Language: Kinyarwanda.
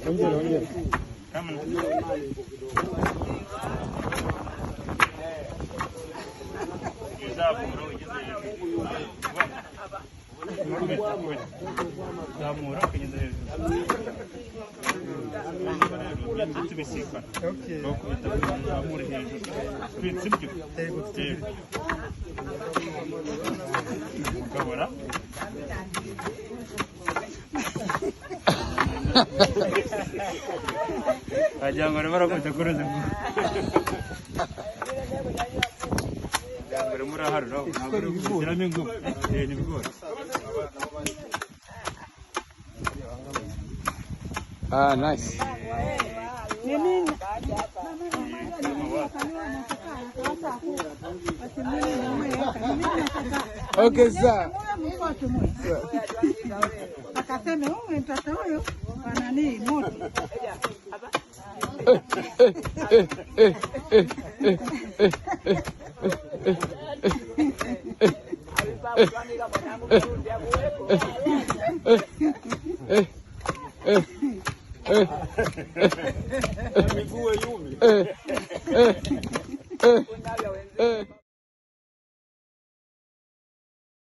Ongera. Zamura kugeza hejuru. Tubisikana. Okay. Bakubita zamura hejuru. Twitse ibyo. Yego. Ukabona. Ajyango rero bakubita kuruze. Jangore muri haruro. Nabwo ingufu. Ni bigori. Ah, nice. Okay, sir. Akasema huyu mtoto huyu anani moto. Miguu yumi.